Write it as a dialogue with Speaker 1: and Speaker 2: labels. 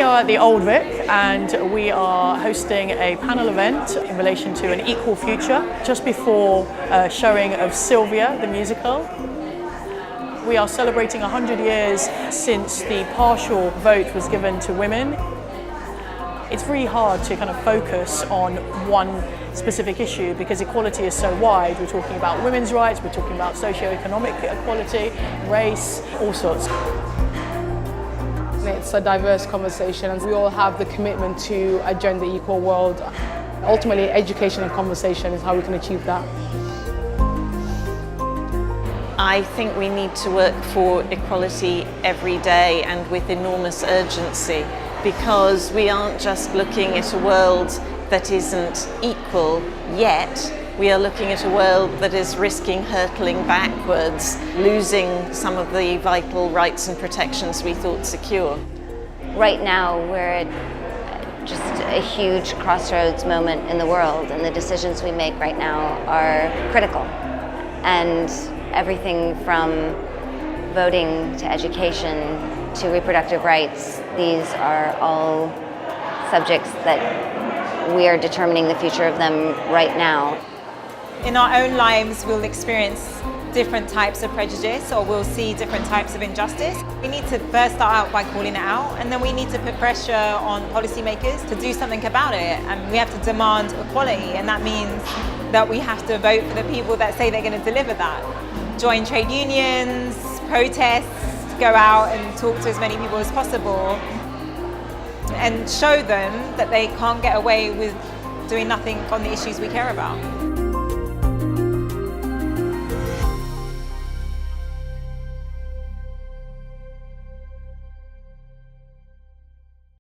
Speaker 1: are at the Old Vic and we are hosting a panel event in relation to an equal future just before showing of Sylvia, the musical. We are celebrating 100 years since the partial vote was given to women. It's really hard to kind of focus on one specific issue because equality is so wide. We're talking about women's rights, we're talking about socio-economic equality, race, all sorts.
Speaker 2: It's a diverse conversation and we all have the commitment to a gender equal world. Ultimately, education and conversation is how we can achieve that.
Speaker 3: I think we need to work for equality every day and with enormous urgency, because we aren't just looking at a world that isn't equal yet. We are looking at a world that is risking hurtling backwards, losing some of the vital rights and protections we thought secure.
Speaker 4: Right now, we're at just a huge crossroads moment in the world, and the decisions we make right now are critical. And everything from voting to education to reproductive rights, these are all subjects that we are determining the future of them right now.
Speaker 5: In our own lives, we'll experience different types of prejudice, or we'll see different types of injustice. We need to first start out by calling it out, and then we need to put pressure on policymakers to do something about it. And we have to demand equality, and that means that we have to vote for the people that say they're going to deliver that. Join trade unions, protest, go out and talk to as many people as possible and show them that they can't get away with doing nothing on the issues we care about.